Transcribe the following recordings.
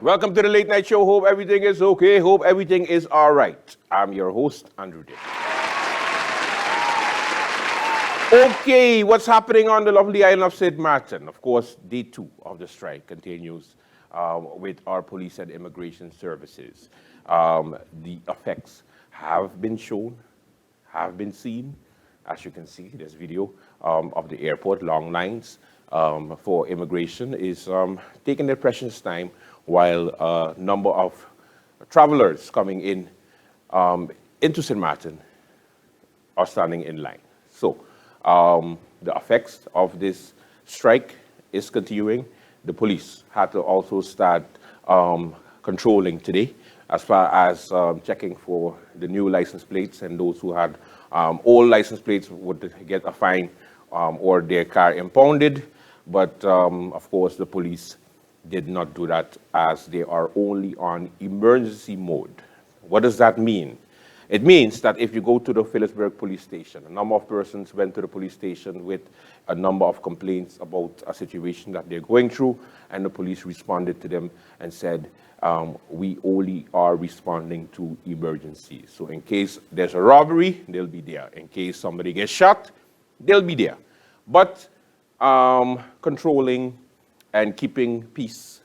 Welcome to the Late Night Show. Hope everything is okay. Hope everything is all right. I'm your host, Andrew Dick. Okay, what's happening on the lovely island of St. Martin? Of course, day 2 of the strike continues with our police and immigration services. The effects have been shown, have been seen. As you can see, this video of the airport, long lines for immigration is taking their precious time while a number of travelers coming in into St. Martin are standing in line. So the effects of this strike is continuing. The police had to also start controlling today as far as checking for the new license plates, and those who had old license plates would get a fine or their car impounded. But of course, the police did not do that as they are only on emergency mode. What does that mean? It means that if you go to the Phillipsburg police station, a number of persons went to the police station with a number of complaints about a situation that they're going through, and the police responded to them and said, we only are responding to emergencies. So in case there's a robbery, they'll be there. In case somebody gets shot, they'll be there. But controlling and keeping peace,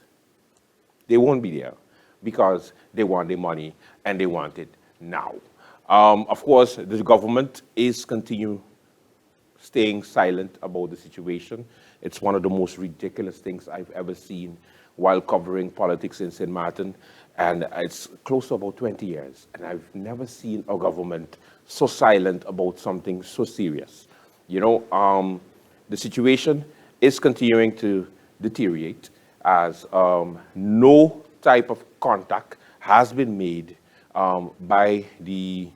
they won't be there because they want their money and they want it now. Of course, the government is continue staying silent about the situation. It's one of the most ridiculous things I've ever seen while covering politics in St. Martin, and it's close to about 20 years, and I've never seen a government so silent about something so serious. You know, the situation is continuing to deteriorate as no type of contact has been made by the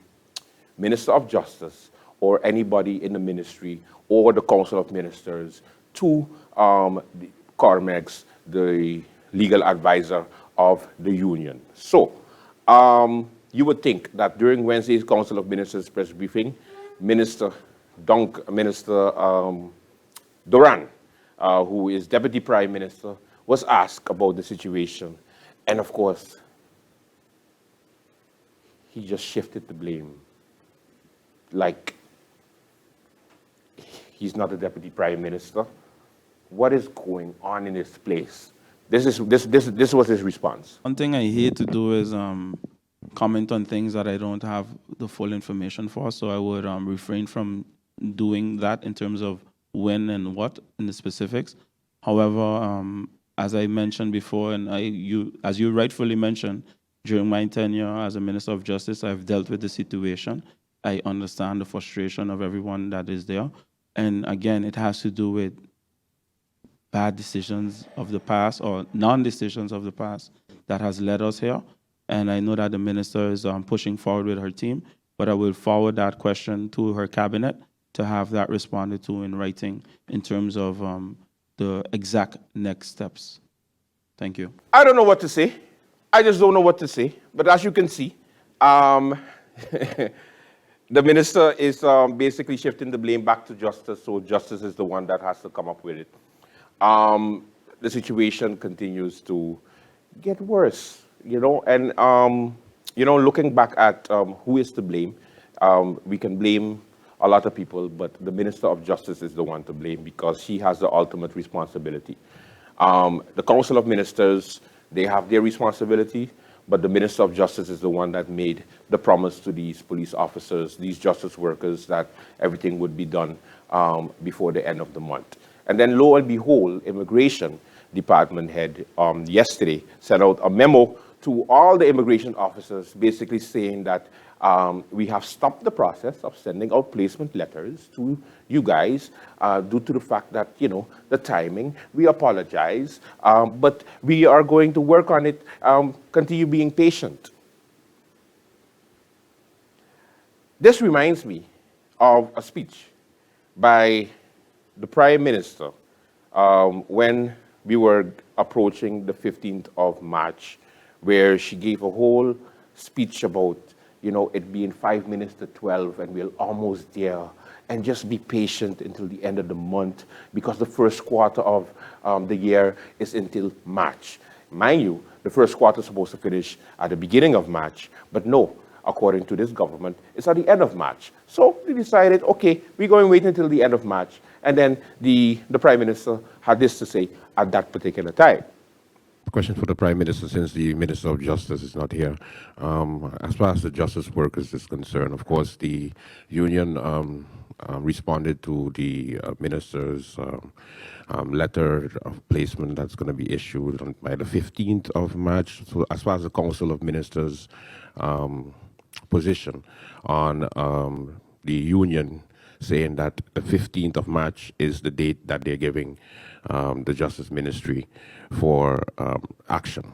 Minister of Justice or anybody in the ministry or the Council of Ministers to the Cormex, the legal advisor of the union. So you would think that during Wednesday's Council of Ministers press briefing, Minister Doran, who is Deputy Prime Minister, was asked about the situation. And of course, he just shifted the blame. Like, he's not a Deputy Prime Minister. What is going on in this place? This was his response. One thing I hate to do is comment on things that I don't have the full information for, so I would refrain from doing that in terms of when and what in the specifics. However, as I mentioned before, and as you rightfully mentioned, during my tenure as a Minister of Justice, I've dealt with the situation. I understand the frustration of everyone that is there. And again, it has to do with bad decisions of the past or non-decisions of the past that has led us here. And I know that the minister is pushing forward with her team, but I will forward that question to her cabinet to have that responded to in writing in terms of the exact next steps. Thank you. I don't know what to say. I just don't know what to say. But as you can see, the minister is basically shifting the blame back to justice, so justice is the one that has to come up with it. The situation continues to get worse, you know, and, you know, looking back at who is to blame, we can blame a lot of people, but the Minister of Justice is the one to blame because he has the ultimate responsibility. The Council of Ministers, they have their responsibility, but the Minister of Justice is the one that made the promise to these police officers, these justice workers, that everything would be done before the end of the month. And then lo and behold, Immigration Department head yesterday sent out a memo to all the immigration officers basically saying that we have stopped the process of sending out placement letters to you guys due to the fact that, you know, the timing. We apologize, but we are going to work on it. Continue being patient. This reminds me of a speech by the Prime Minister when we were approaching the 15th of March, where she gave a whole speech about, you know, it being 5 minutes to 12 and we're almost there, and just be patient until the end of the month because the first quarter of the year is until March. Mind you, the first quarter is supposed to finish at the beginning of March, but no, according to this government, it's at the end of March. So we decided, okay, we're going to wait until the end of March, and then the Prime Minister had this to say at that particular time. Question for the Prime Minister, since the Minister of Justice is not here. As far as the justice workers is concerned, of course, the union responded to the minister's letter of placement that's going to be issued by the 15th of March. So as far as the Council of Ministers position on the union saying that the 15th of March is the date that they're giving the Justice Ministry for action.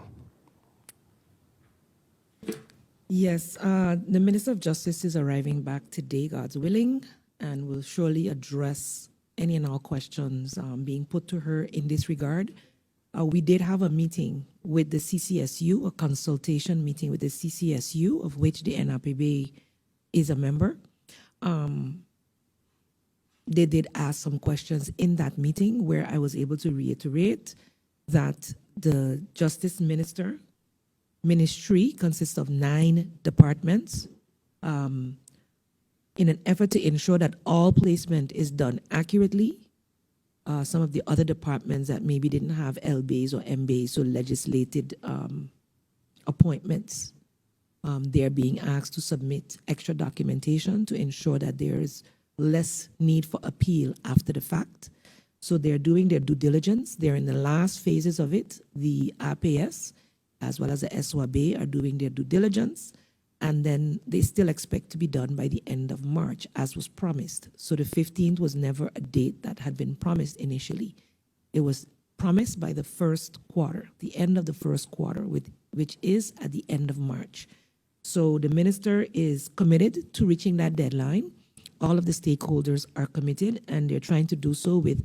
Yes, the Minister of Justice is arriving back today, God's willing, and will surely address any and all questions being put to her in this regard. We did have a meeting with the CCSU, a consultation meeting with the CCSU, of which the NRPB is a member. They did ask some questions in that meeting where I was able to reiterate that the Justice Ministry consists of 9 departments. In an effort to ensure that all placement is done accurately, some of the other departments that maybe didn't have LBAs or MBAs, so legislated appointments, they're being asked to submit extra documentation to ensure that there's less need for appeal after the fact. So they're doing their due diligence. They're in the last phases of it. The RPS, as well as the SWAB, are doing their due diligence. And then they still expect to be done by the end of March, as was promised. So the 15th was never a date that had been promised initially. It was promised by the first quarter, the end of the first quarter, which is at the end of March. So the minister is committed to reaching that deadline. All of the stakeholders are committed, and they're trying to do so with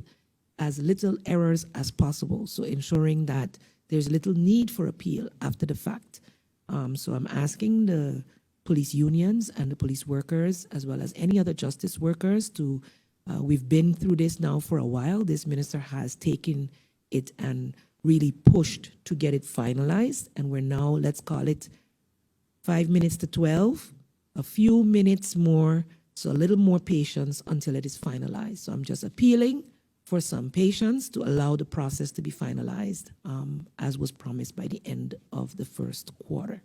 as little errors as possible, so ensuring that there's little need for appeal after the fact. So I'm asking the police unions and the police workers, as well as any other justice workers, to, we've been through this now for a while. This minister has taken it and really pushed to get it finalized, and we're now, let's call it 5 minutes to 12, a few minutes more, so a little more patience until it is finalized. So I'm just appealing for some patience to allow the process to be finalized as was promised by the end of the first quarter.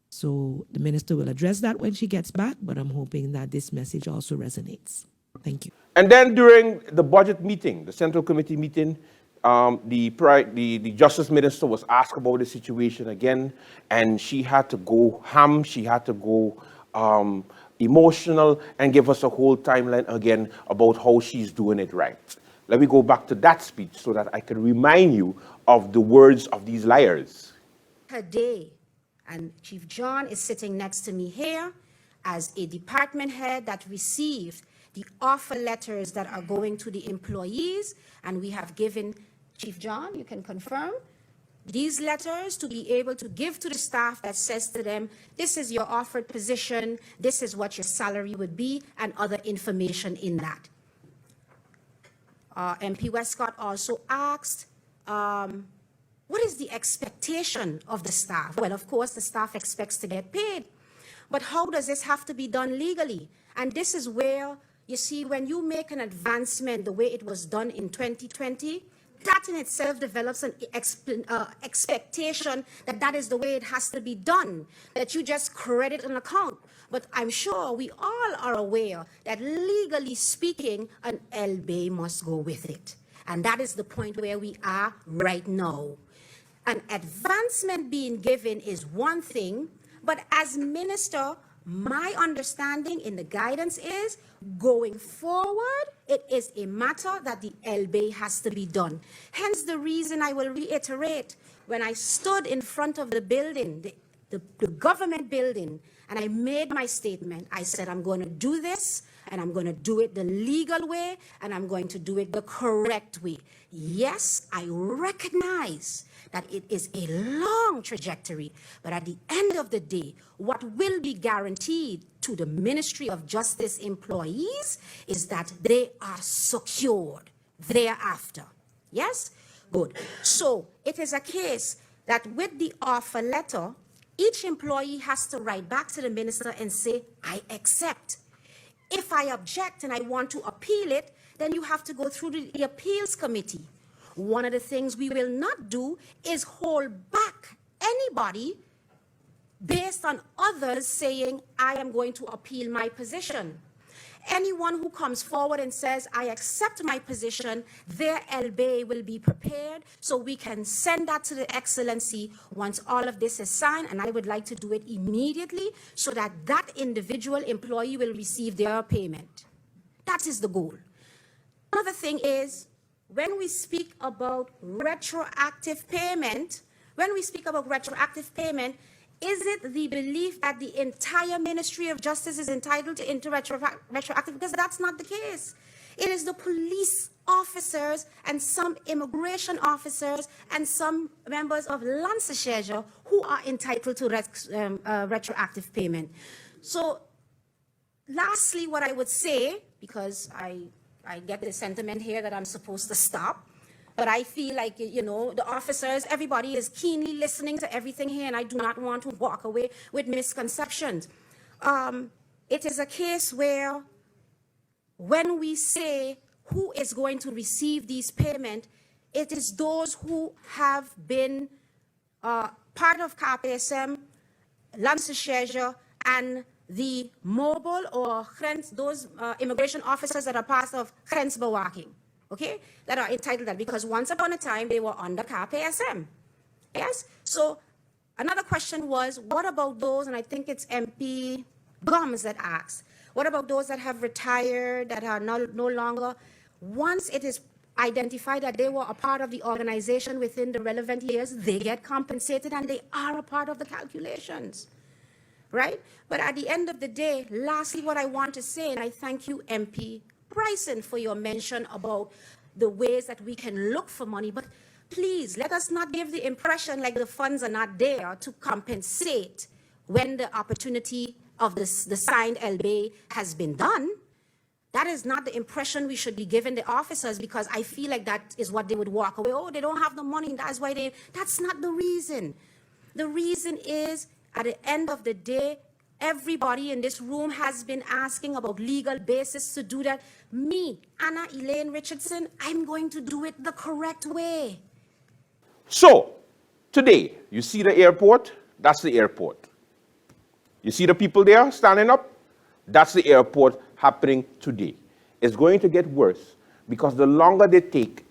So the minister will address that when she gets back, but I'm hoping that this message also resonates. Thank you. And then during the budget meeting, the Central Committee meeting, the Justice Minister was asked about the situation again, and she had to go ham, she had to go emotional and give us a whole timeline again about how she's doing it right. Let me go back to that speech so that I can remind you of the words of these liars. Today, and Chief John is sitting next to me here as a department head that received the offer letters that are going to the employees, and we have given, Chief John, you can confirm, these letters to be able to give to the staff that says to them, this is your offered position, this is what your salary would be, and other information in that. MP Westcott also asked, what is the expectation of the staff? Well, of course, the staff expects to get paid, but how does this have to be done legally? And this is where, you see, when you make an advancement the way it was done in 2020, that in itself develops an expectation that that is the way it has to be done, that you just credit an account. But I'm sure we all are aware that legally speaking, an LB must go with it. And that is the point where we are right now. An advancement being given is one thing, but as minister, my understanding in the guidance is going forward, it is a matter that the LB has to be done. Hence the reason I will reiterate, when I stood in front of the building, the government building, and I made my statement, I said, I'm going to do this, and I'm going to do it the legal way, and I'm going to do it the correct way. Yes, I recognize that it is a long trajectory, but at the end of the day, what will be guaranteed to the Ministry of Justice employees is that they are secured thereafter. Yes? Good. So it is a case that with the offer letter, each employee has to write back to the minister and say, I accept. If I object and I want to appeal it, then you have to go through the appeals committee. One of the things we will not do is hold back anybody based on others saying, I am going to appeal my position. Anyone who comes forward and says, I accept my position, their LB will be prepared so we can send that to the Excellency once all of this is signed, and I would like to do it immediately so that that individual employee will receive their payment. That is the goal. Another thing is, when we speak about retroactive payment, is it the belief that the entire Ministry of Justice is entitled to retroactive? Because that's not the case. It is the police officers and some immigration officers and some members of Lancashire who are entitled to retroactive payment. So lastly, what I would say, because I get the sentiment here that I'm supposed to stop, but I feel like, the officers, everybody is keenly listening to everything here, and I do not want to walk away with misconceptions. It is a case where when we say who is going to receive these payments, it is those who have been part of KPSM, Lancashire, and the mobile or those immigration officers that are part of grensbewaking. Okay, that are entitled to that, because once upon a time they were under KPSM. Yes? So another question was, what about those, and I think it's MP Gomes that asked, what about those that have retired, that are no longer, once it is identified that they were a part of the organization within the relevant years, they get compensated and they are a part of the calculations. Right? But at the end of the day, lastly, what I want to say, and I thank you, MP Bryson, for your mention about the ways that we can look for money, but please let us not give the impression like the funds are not there to compensate when the opportunity of the signed LB has been done. That is not the impression we should be giving the officers, because I feel like that is what they would walk away. Oh, they don't have the money, that's why that's not the reason. The reason is, at the end of the day, everybody in this room has been asking about legal basis to do that. Me, Anna Elaine Richardson, I'm going to do it the correct way. So, today, you see the airport? That's the airport. You see the people there standing up? That's the airport happening today. It's going to get worse, because the longer they take,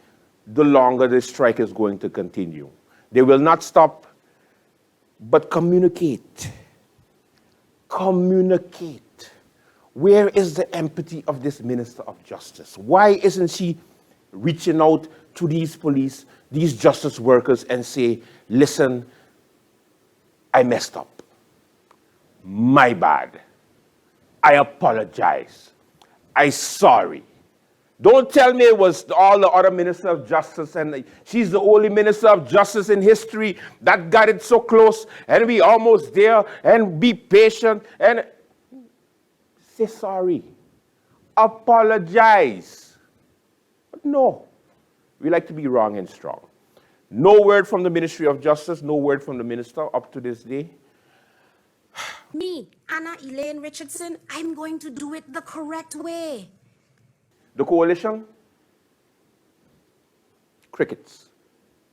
the longer the strike is going to continue. They will not stop, but communicate. Communicate. Where is the empathy of this Minister of Justice? Why isn't she reaching out to these police, these justice workers, and say, listen, I messed up. My bad. I apologize. I'm sorry. Don't tell me it was all the other Minister of Justice and she's the only Minister of Justice in history that got it so close and we almost there, and be patient and say sorry. Apologize. But no, we like to be wrong and strong. No word from the Ministry of Justice, no word from the Minister up to this day. Me, Anna Elaine Richardson, I'm going to do it the correct way. The coalition, crickets.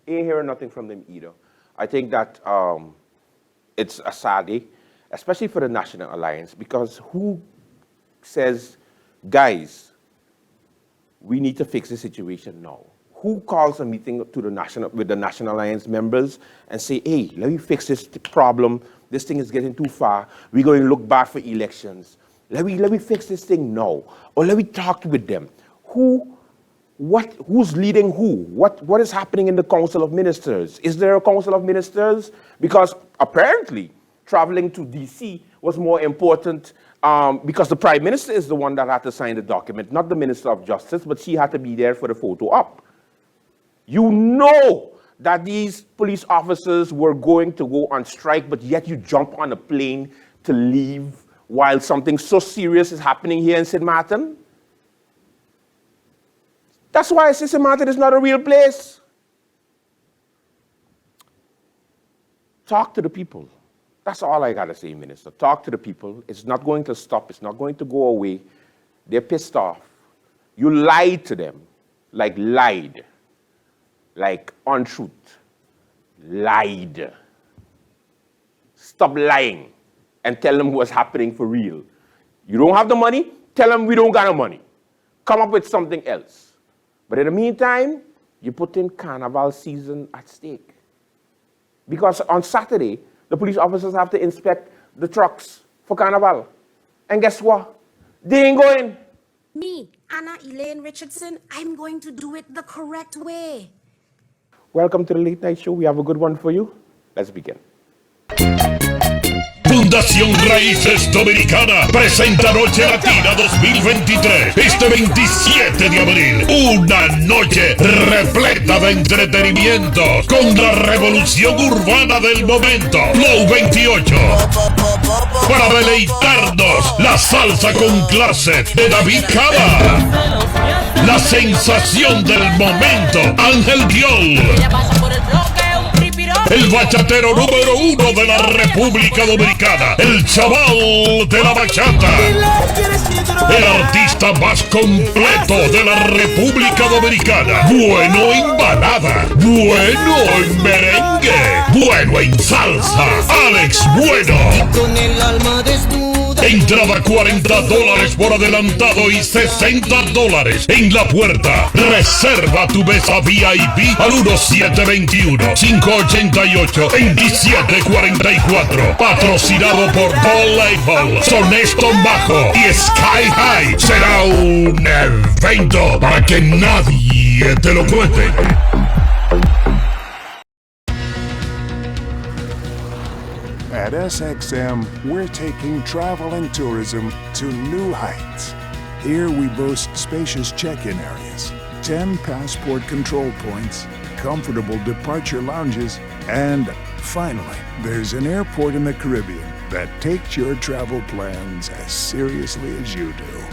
Ain't hearing nothing from them either. I think that it's a sad day, especially for the National Alliance, because who says, guys, we need to fix the situation now? Who calls a meeting to with the National Alliance members and say, hey, let me fix this problem. This thing is getting too far. We're going to look back for elections. Let me fix this thing now. Or let me talk with them. Who's leading who? What is happening in the Council of Ministers? Is there a Council of Ministers? Because apparently traveling to DC was more important because the Prime Minister is the one that had to sign the document, not the Minister of Justice, but she had to be there for the photo op. You know that these police officers were going to go on strike, but yet you jump on a plane to leave while something so serious is happening here in St. Martin? That's why I say St. Martin is not a real place. talk to the people. That's all I got to say, Minister. Talk to the people. It's not going to stop. It's not going to go away. They're pissed off. You lied to them, like untruth. Lied. Stop lying and tell them what's happening for real. You don't have the money? Tell them we don't got the money. Come up with something else. But in the meantime, you put in carnival season at stake. Because on Saturday, the police officers have to inspect the trucks for carnival. And guess what? They ain't going. Me, Anna Elaine Richardson, I'm going to do it the correct way. Welcome to the Late Night Show. We have a good one for you. Let's begin. Fundación Raíces Dominicana presenta Noche Latina 2023. Este 27 de abril, una noche repleta de entretenimientos con la revolución urbana del momento. Flow 28. Para deleitarnos, la salsa con clase de David Cava. La sensación del momento, Ángel Diol. El bachatero número 1 de la República Dominicana, el chaval de la bachata. El artista más completo de la República Dominicana. Bueno en balada, bueno en merengue, bueno en salsa. Alex Bueno. Entrada $40 por adelantado y $60 en la puerta. Reserva tu mesa VIP al 1721-588-2744. Patrocinado por Paul Label, Sonesto Bajo y Sky High. Será un evento para que nadie te lo cuente. At SXM, we're taking travel and tourism to new heights. Here we boast spacious check-in areas, 10 passport control points, comfortable departure lounges, and finally, there's an airport in the Caribbean that takes your travel plans as seriously as you do.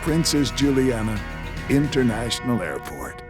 Princess Juliana International Airport.